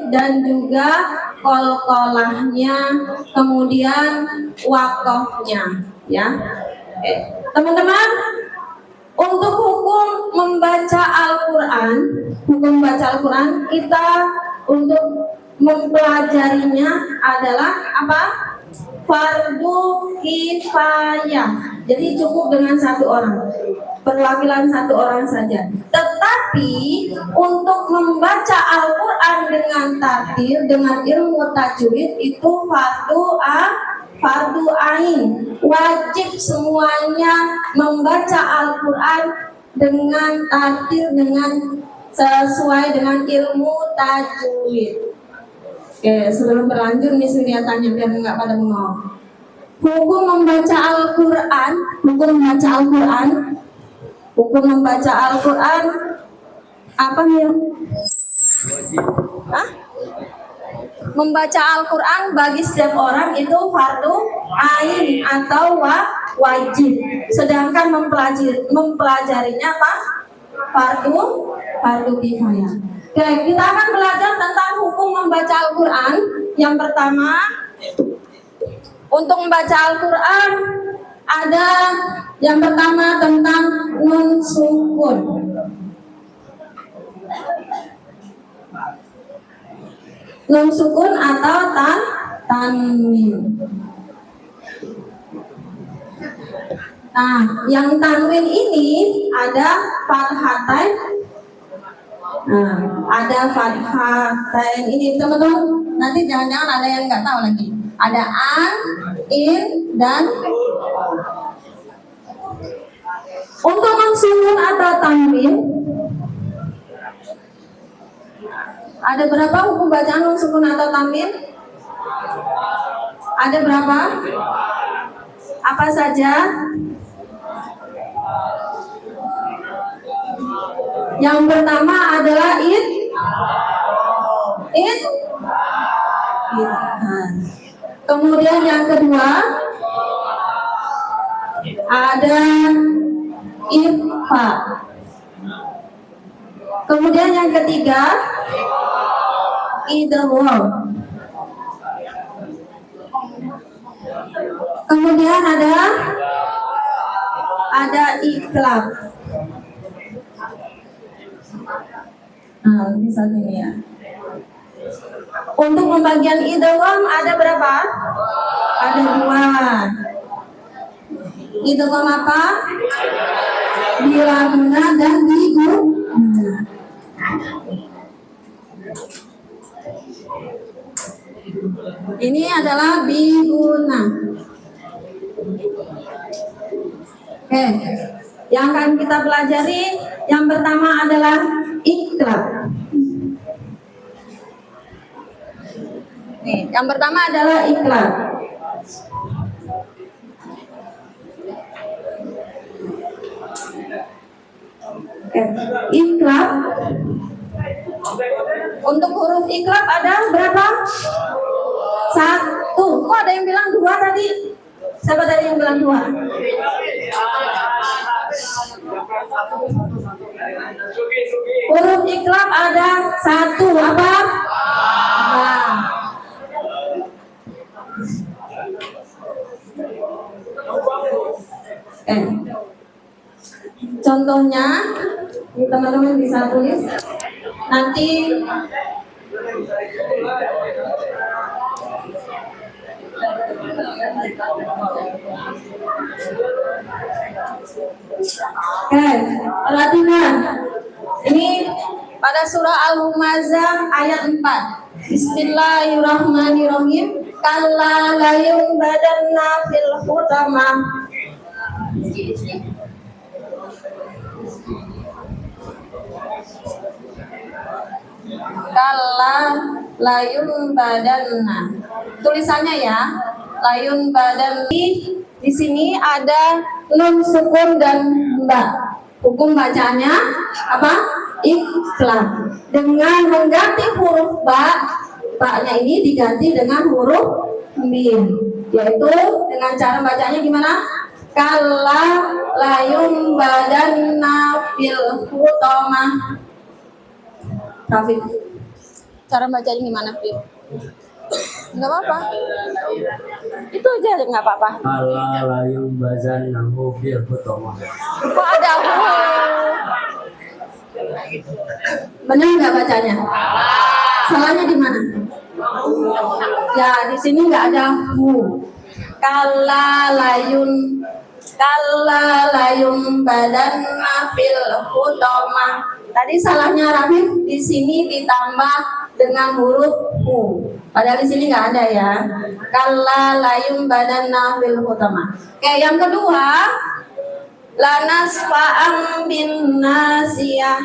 dan juga qalqalahnya, kemudian waqafnya, ya. Oke. Teman-teman, untuk hukum membaca Al-Quran, kita untuk mempelajarinya adalah apa? Fardu kifayah. Jadi cukup dengan satu orang, perwakilan satu orang saja. Tetapi untuk membaca Al-Quran dengan tartil, dengan ilmu tajwid itu fardu ain. Wajib semuanya membaca Al-Quran dengan tartil, dengan sesuai dengan ilmu tajwid. Oke, sebelum berlanjut nih Surya tanya biar nggak pada bengong. Hukum membaca Al-Quran, apa nih? Hah? Membaca Al-Quran bagi setiap orang itu fardu ain atau wajib. Sedangkan mempelajarinya apa? Fardu kifayah. Oke, kita akan belajar tentang hukum membaca Al-Quran. Yang pertama, untuk membaca Al-Quran ada yang pertama tentang nun sukun. Nun sukun atau tanwin. Nah, yang tanwin ini ada fathatain. Nah, ada fathatain ini teman-teman. Nanti jangan-jangan ada yang nggak tahu lagi. Ada an, in, dan untuk nun sukun atau tanwin. Ada berapa hukum bacaan nun sukun atau tanwin? Ada berapa? Apa saja? Yang pertama adalah kemudian yang kedua ada ifa. Kemudian yang ketiga idgham. Kemudian ada iklab. Nah, bisa gini ya. Untuk pembagian idgham ada berapa? Ada 2. Idgham apa? Bila guna dan diguna. Ini adalah biguna. Oke, yang akan kita pelajari yang pertama adalah iklab. Nih, yang pertama adalah iklab. Oke, iklab. Untuk huruf iklab ada berapa? 1. Kok ada yang bilang 2 tadi? Siapa tadi yang bilang 2? Huruf iklab ada 1. Apa? Contohnya, teman-teman bisa tulis nanti. Perhatikan. Ini pada surah Al-Humazah ayat 4. Bismillahirrahmanirrahim. Kalla la yunbadanna fil hutamah. Kalla layun badanna. Tulisannya ya, layun badan. Di sini ada nun sukun dan ba. Hukum bacanya apa? Iklab. Dengan mengganti huruf ba-nya ini diganti dengan huruf mim, yaitu dengan cara bacanya gimana? Kalla layun badanna fil hutamah. Rafiq. Cara bacanya gimana, Fit? Nggak apa-apa. Itu aja nggak apa-apa. Ala layung bazan nahu fil hutama. Kok ada hu? Benar nggak bacanya? Salahnya di mana? Ya, di sini nggak ada hu. Kala layung badan fil hutama. Tadi salahnya Rafif, di sini ditambah dengan huruf u. Padahal di sini nggak ada ya. Kala layung badan fil hutama. Oke, yang kedua, lanas fa'am bin nasiyah.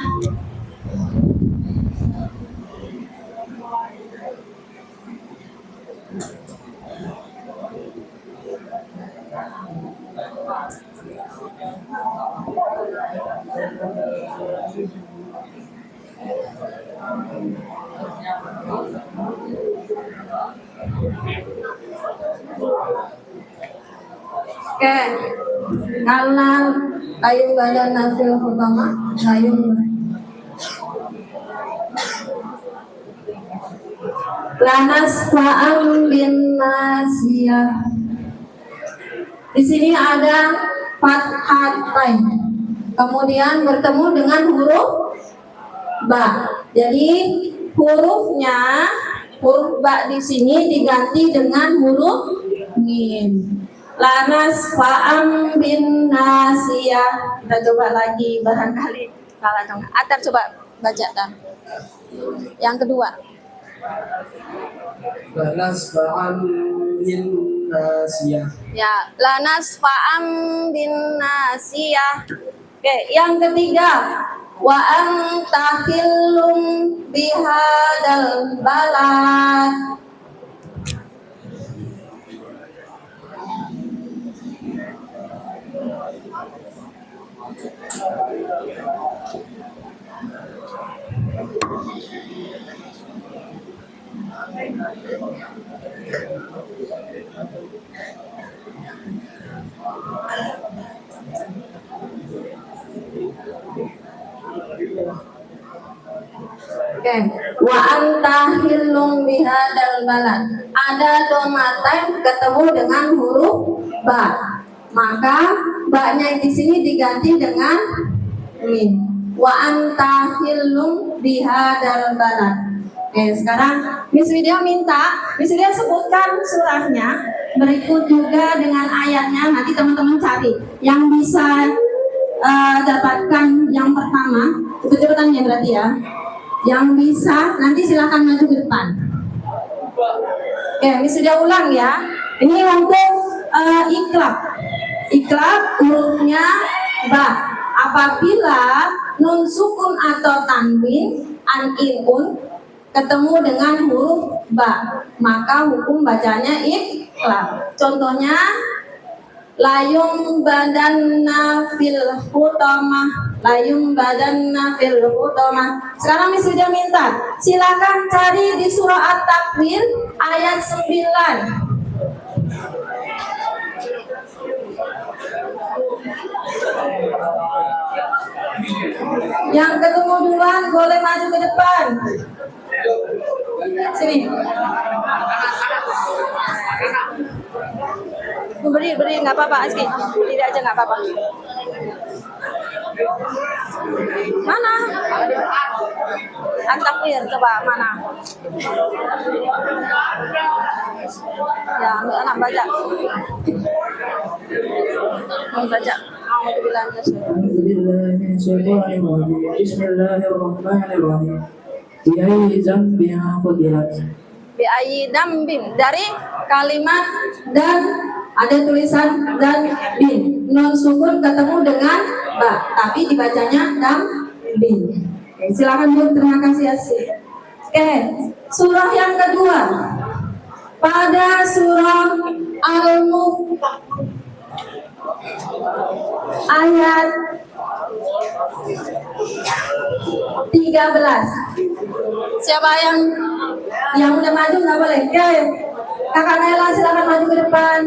Oke, karena layung badan nafil utama, layung lanas fa'am bin nasiyah. Di sini ada fathatain, kemudian bertemu dengan huruf ba. Jadi hurufnya, huruf ba di sini diganti dengan huruf mim. Lanas fa'am bin nasiyah. Kita coba lagi, barangkali salah dong. Atar coba baca dah. Yang kedua. Lanas fa'am bin nasiyah. Ya, lanas fa'am bin nasiyah. Oke, yang ketiga. Wa anta hillum bihadal balad. Oke, wa anta hillum bihadal balad. Ada domatain ketemu dengan huruf ba. Maka ba-nya di sini diganti dengan mim. Wa anta hillum bihadal balad. Oke, sekarang Miss Widya minta Miss Widya sebutkan surahnya, berikut juga dengan ayatnya. Nanti teman-teman cari yang bisa dapatkan yang pertama. Cepet-cepetan ya berarti ya. Yang bisa nanti silakan maju ke depan. Oke, Miss Widya ulang ya. Ini untuk iklab. Iklab hurufnya ba. Apabila nun sukun atau tanwin an-in-un ketemu dengan huruf ba, maka hukum bacanya iklab. Contohnya layung badan fil hutama, layung badan fil hutama. Sekarang Miss Widya minta silakan cari di surah At-Takwir ayat 9. Yang ketemu duluan boleh maju ke depan. Sini. Beri nggak apa-apa, Aski. Tidak aja nggak apa-apa. Mana? At-Takwir, coba mana? Ya, ambil anak baca. Mau baca. Bismillahirrahmanirrahim. Bi'ayyi dzambin qutilat. Bi'ayyi dzambin, dari kalimat dan ada tulisan dan bin. Nun sukun ketemu dengan ba, tapi dibacanya bin. Oke, silakan Bu, terima kasih Asy. Oke, surah yang kedua. Pada surah Al-Mulk ayat 13. Siapa yang udah maju nggak boleh? Oke, Kakak Nela silakan maju ke depan.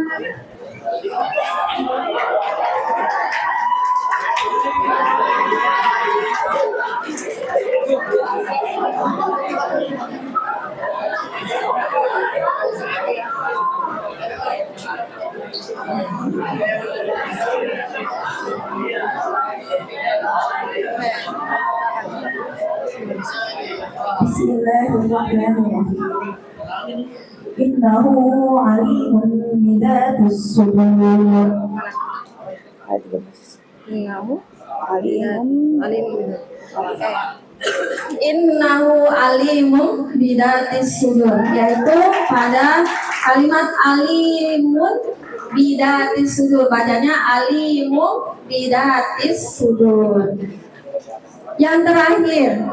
Bismillahirrahmanirrahim. Innahu alimun bidatis sudur. Innahu alimun bidatis sudur, yaitu pada kalimat alimun bidatis sudur, bacanya alimun bidatis sudur. Yang terakhir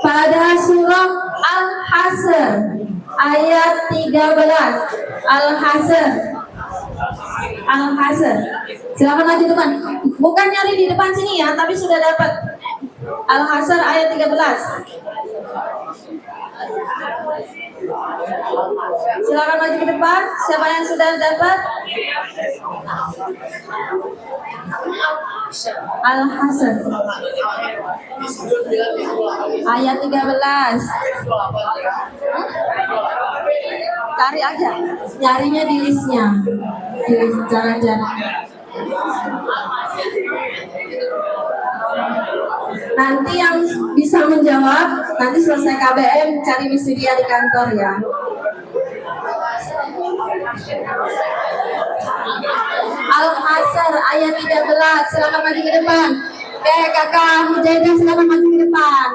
pada surah Al-Hasr ayat 13. Al-Hasr. Silakan maju depan. Bukan nyari di depan sini ya, tapi sudah dapat. Al-Hasr ayat 13. Silakan maju ke depan. Siapa yang sudah dapat? Al-Hasr ayat 13. Cari aja. Nyarinya di listnya. Di list jalan-jalan. Nanti yang bisa menjawab, nanti selesai KBM cari misi dia di kantor ya. Al-Hasr ayat 13. Silakan maju ke depan. Oke, kakak Mujahidah silakan maju ke depan.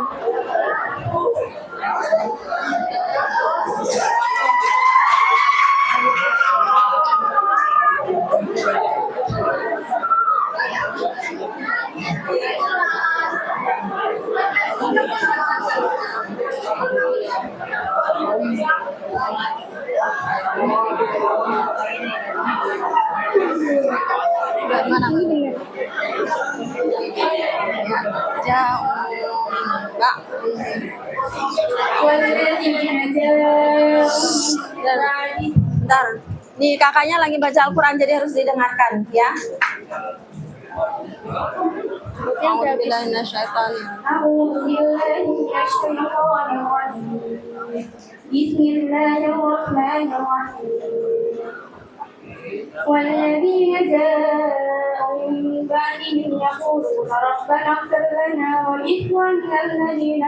Bentar, nih kakaknya lagi baca Al-Quran jadi harus didengarkan ya. والذين جاءوا من بعدهم يقولون ربنا اغفر لنا ولإخواننا الذين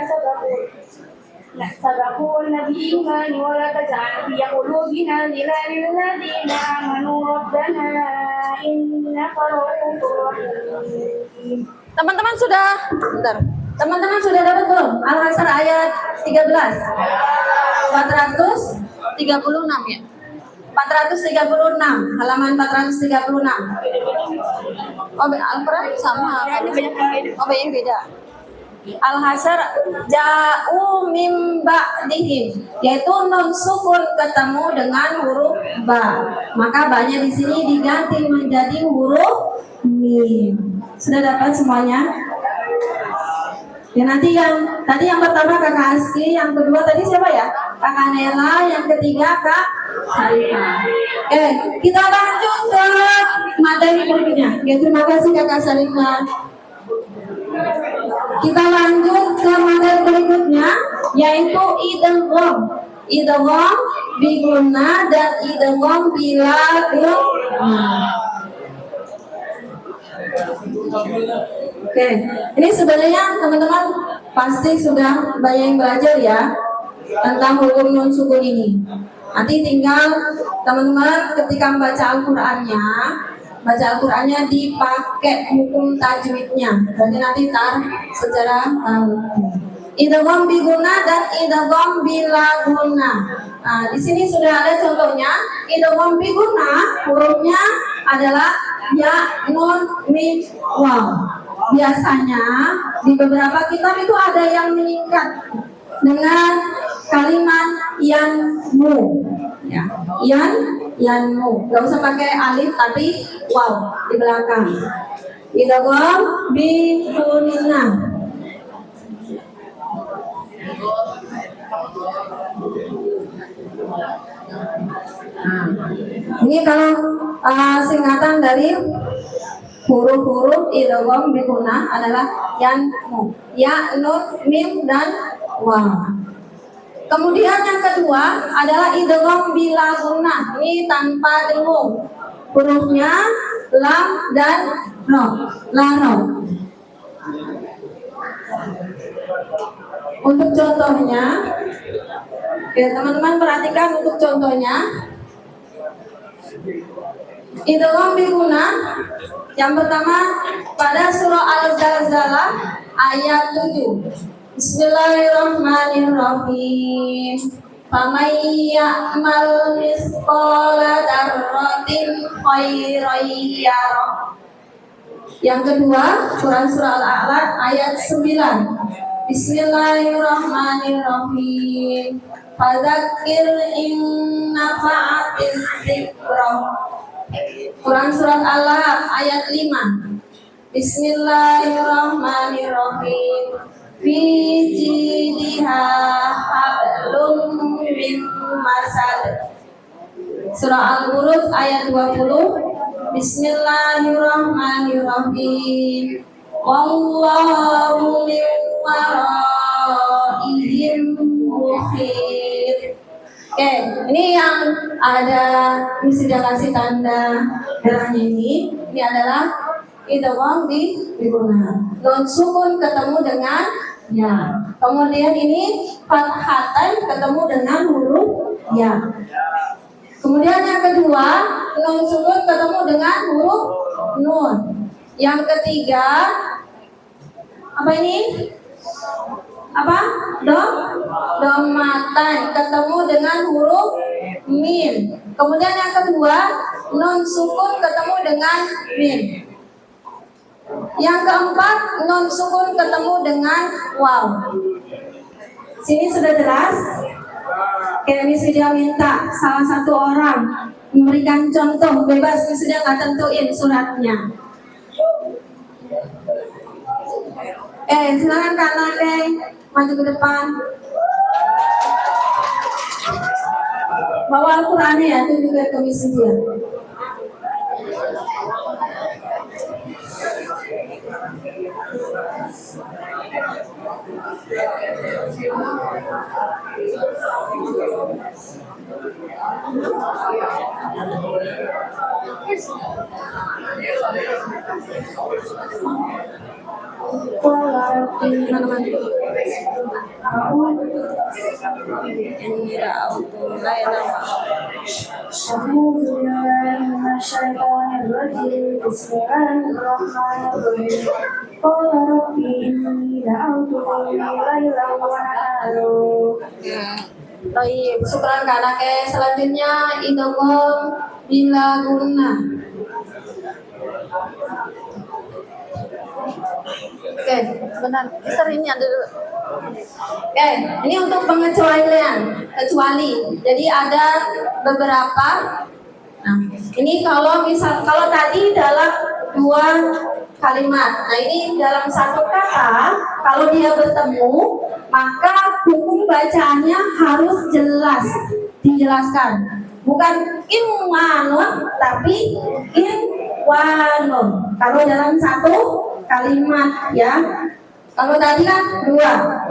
سبقونا بالإيمان ولا تجعل في قلوبنا غلا للذين آمنوا ربنا إنك رؤوف رحيم. Teman-teman sudah, bentar. Teman-teman sudah dapat belum? Al-Hasr ayat 13. 436 ya. 436, halaman 436. Oh, Al-Quran sama kan? Oh, yang beda. Al-Hasr ja'u mim ba'dihim, yaitu nun sukun ketemu dengan huruf ba. Maka ba-nya di sini diganti menjadi huruf mim. Sudah dapat semuanya? Ya, nanti yang tadi yang pertama Kakak Aski, yang kedua tadi siapa ya? Kakak Nela, yang ketiga Kak Sarifah. Kita lanjut ke materi berikutnya. Ya, terima kasih Kakak Sarifah. Kita lanjut ke materi berikutnya, yaitu idgham. Idgham biguna dan idgham bila guna. Oke, ini sebenarnya teman-teman pasti sudah banyak yang belajar ya tentang hukum nun sukun ini. Nanti tinggal teman-teman ketika membaca Al-Qur'annya dipakai hukum tajwidnya. Jadi nanti secara idgham biguna dan idgham bila guna. Nah, di sini sudah ada contohnya. Idgham biguna hurufnya adalah ya, nun, mim, waw. Biasanya di beberapa kitab itu ada yang meningkat dengan kalimat yanmu, ya, yanmu. Gak usah pakai alif tapi waw di belakang. Idgham bi gunnah. Ini kalau singkatan dari huruf-huruf idgham bi gunnah adalah yanmu, ya, nun, mim dan waw. Kemudian yang kedua adalah idgham bila gunnah. Ini tanpa dengung. Hurufnya lam dan ro, la ro. Untuk contohnya, ya teman-teman perhatikan untuk contohnya. Idgham biguna. Yang pertama pada surah Al-Zalzalah ayat 7. Bismillahirrahmanirrahim. Faman ya'mal misqala dzarratin khairan yarah. Yang kedua, Quran surah Al-A'la ayat 9. Bismillahirrahmanirrahim. Fadzakir in nafa'atiz dzikrah. Quran surat Al-Lahab ayat 5. Bismillahirrahmanirrahim. Fi jidha hablum min masad. Surah Al-Buruj ayat 20. Bismillahirrahmanirrahim. Wallahu min waraihim muhit. Oke, ini yang ada misi dia kasih tanda merahnya ini adalah idgham biguna. Nun sukun ketemu dengan ya. Kemudian ini fathatan ketemu dengan huruf ya. Kemudian yang kedua, nun sukun ketemu dengan huruf nun. Yang ketiga, apa ini? Apa? Domatan ketemu dengan huruf mim. Kemudian yang kedua, nun sukun ketemu dengan mim. Yang keempat, nun sukun ketemu dengan waw. Sini sudah jelas? Kayak sudah minta salah satu orang memberikan contoh, bebas sudah nggak tentuin suratnya. Silakan Kak Nade maju ke depan. Bawa Al-Qurannya ya, itu juga komisi dia. Baik, syukran Kak. Selanjutnya idgham bila guna. Oke, benar. Ini ada dulu. Oke, ini untuk pengecualian, kecuali. Jadi ada beberapa. Nah, ini kalau tadi dalam dua kalimat. Nah, ini dalam satu kata, kalau dia bertemu, maka hukum bacaannya harus jelas, dijelaskan. Bukan inwanun, tapi inwanun. Kalau dalam satu kalimat ya. Kalau tadi kan dua.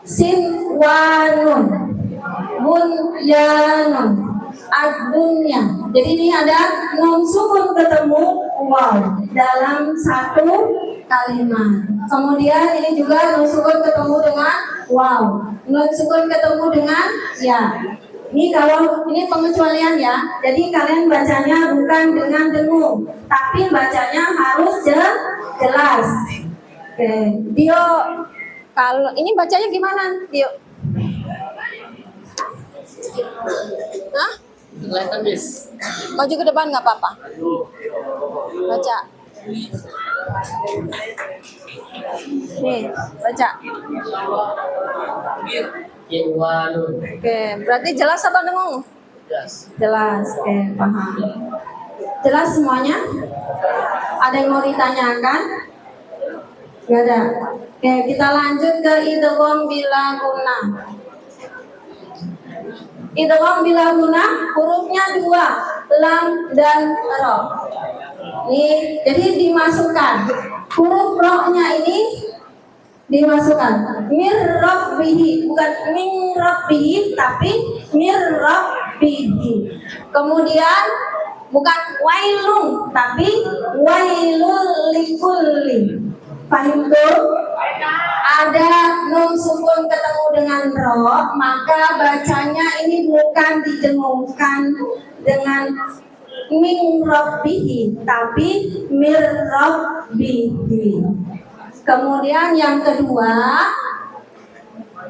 Sinwanun, bunyanun, adunya. Jadi ini ada nun sukun ketemu waw dalam satu kalimat. Kemudian ini juga nun sukun ketemu dengan waw, nun sukun ketemu dengan ya. Ini kalau ini pengecualian ya. Jadi kalian bacanya bukan dengan dengung, tapi bacanya harus jelas. Oke, Dio, kalau ini bacanya gimana, Dio? Hah? Kelihatan, Miss. Maju ke depan nggak apa-apa. Baca. Nih, baca. Inwanun. Oke, berarti jelas atau dengung? Jelas. Jelas, oke, paham. Jelas semuanya? Ada yang mau ditanyakan? Gak ada. Oke, kita lanjut ke idgham bila guna. Idgham bila guna hurufnya dua, lam dan ro. Ini jadi dimasukkan. Huruf ro-nya ini dimasukkan. Mir rabbihi, bukan min rabbihi, tapi mir rabbihi. Kemudian bukan wailun, tapi wailul likulli. Paham tuh? Ada nun sukun ketemu dengan ro, maka bacanya ini bukan didengungkan dengan min rabbihi, tapi mir rabbihi. Kemudian yang kedua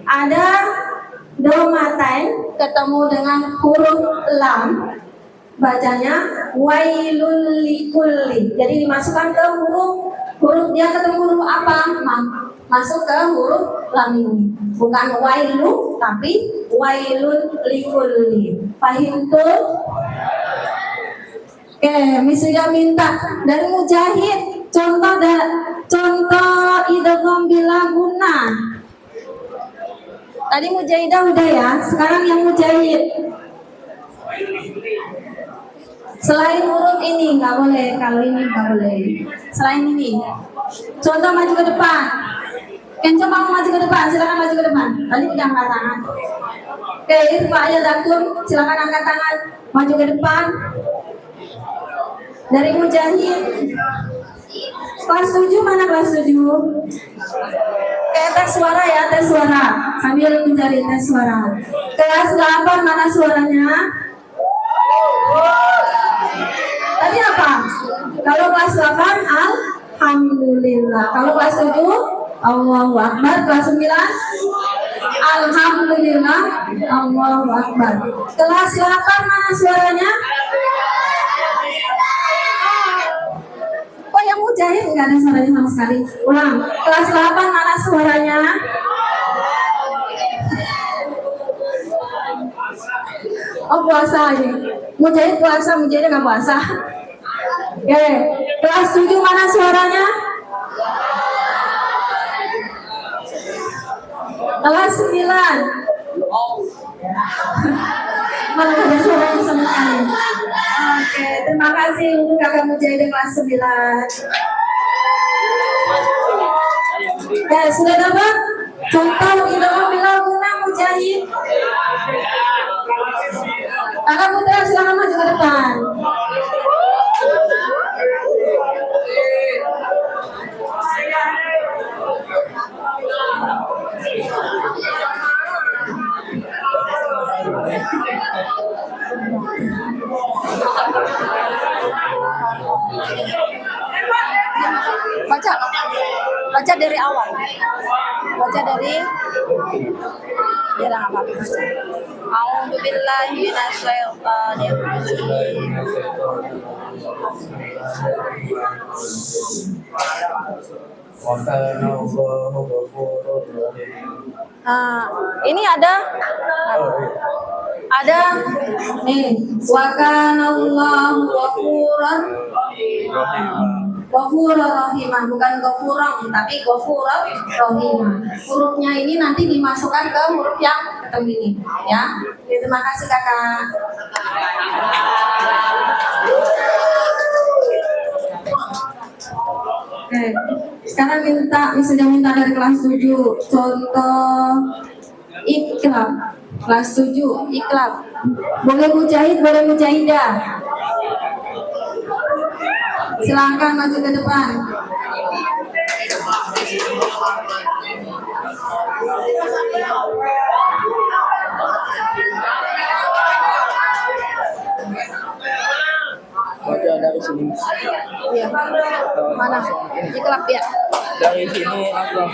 ada domatain ketemu dengan huruf lam, bacanya wailul likulli. Jadi dimasukkan ke huruf dia ketemu huruf apa? Masuk ke huruf lam ini. Bukan wailu tapi wailul likulli. Paham tuh? Oke, misalnya minta dari Mujahid contoh idgham bila guna. Tadi Mujahidah udah ya, sekarang yang Mujahid. Selain huruf ini nggak boleh, kalau ini nggak boleh. Selain ini, contoh maju ke depan. Kenco mau maju ke depan, silakan maju ke depan. Tadi udah angkat tangan. Oke, Irfa ya Dakun, silakan angkat tangan, maju ke depan. Dari Mujahid. Kelas 7 mana kelas 7? Oke, tes suara ya, tes suara. Sambil mencari tes suara. Kelas 8 mana suaranya? Tadi apa? Kalau kelas 8 alhamdulillah. Kalau kelas 7 Allahu Akbar. Kelas 9 alhamdulillah Allahu Akbar. Kelas 8 mana suaranya? Kok yang Mujahid nggak ada suaranya sama sekali? Ulang. Kelas 8 mana suaranya? Oh, puasa aja. Mujahid puasa, Mujahid nggak puasa. Oke, kelas 7 mana suaranya? Kelas 9. Malah ada suaranya sama sekali. Oke, terima kasih untuk kakak Mujahid kelas 9. Oke, sudah dapat contoh idgham bila guna Mujahid. Kakak Putra silakan maju ke depan. Baca dari awal. Baca dari bilang apa? A'udzu billahi minasyaitonir rajim. Ini ada nih, wa kana Allahu ghafuran rahimah, bukan ghafurah tapi ghafurur rahimah. Hurufnya ini nanti dimasukkan ke huruf yang ketemu ini ya. Terima kasih kakak. Oke, sekarang misalnya minta dari kelas 7 contoh ikhlas. Kelas 7 ikhlas. Boleh Mujahid, boleh Mujahidah. Silakan maju ke depan. Baca dari sini. Iya. Mana? Iklab ya. Dari sini aku langsung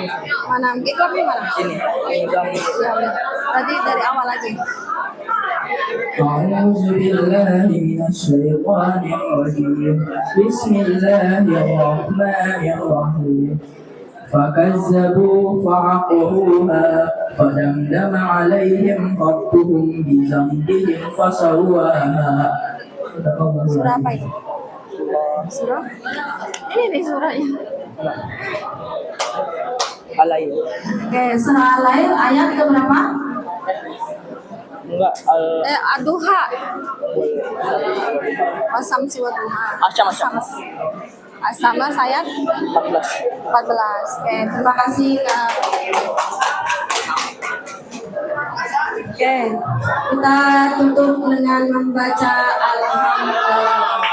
Mana? Iklab di mana? sini. Idgham. Ya, tadi dari awal lagi. أعوذ بالله من الشيطان الرجيم بسم الله الرحمن الرحيم فكذبوا فعقروها فدمدم عليهم ربهم بذنبهم فسواها. Surah apa ini? Surah? Ini nih surahnya. Al-Lail. Oke, surah Al-Lail ayat ke berapa? Enggak, Ad-Duha. Wasamsi wa duha. Sama ayat 14. 14. Oke, terima kasih Kak. Oke, kita tutup dengan membaca Alhamdulillah.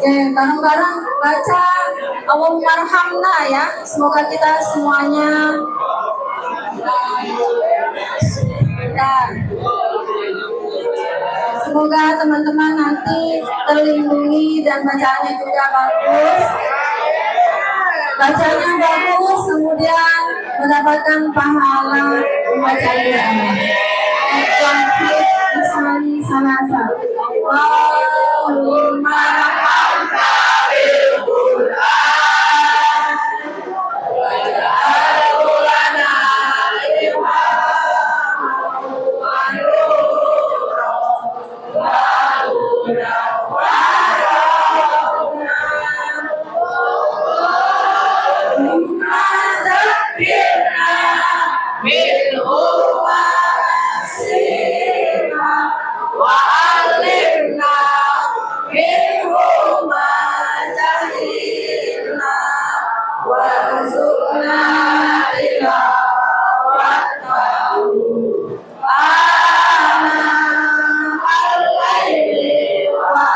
Ya, bareng-bareng baca Allahumma arhamna ya. Semoga kita semuanya ya, semoga teman-teman nanti terlindungi dan bacaannya juga bagus. Bacanya bagus, kemudian mendapatkan pahala membaca Al-Quran. Misalnya sanasa. Allahumma arhamna bil Quran waj'alhu lana imaman wa nuran wa hudan wa rahmah. Allahumma dhakkirna minhu ma nasina wa alimna minhu ma jahilna warzuqna tilawatahu ana al-laili wa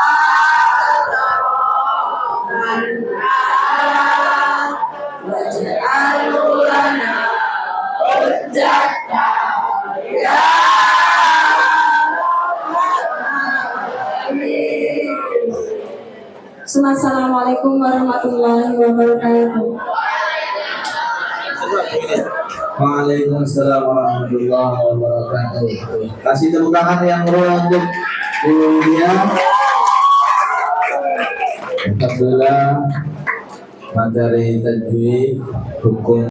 atraman waj'alhu lana hujjatan ya Assalamualaikum warahmatullahi wabarakatuh. Waalaikumsalam warahmatullahi wabarakatuh. Kasih tepuk tangan yang meriah untuk Bu Lia. Alhamdulillah materi tajwid hukum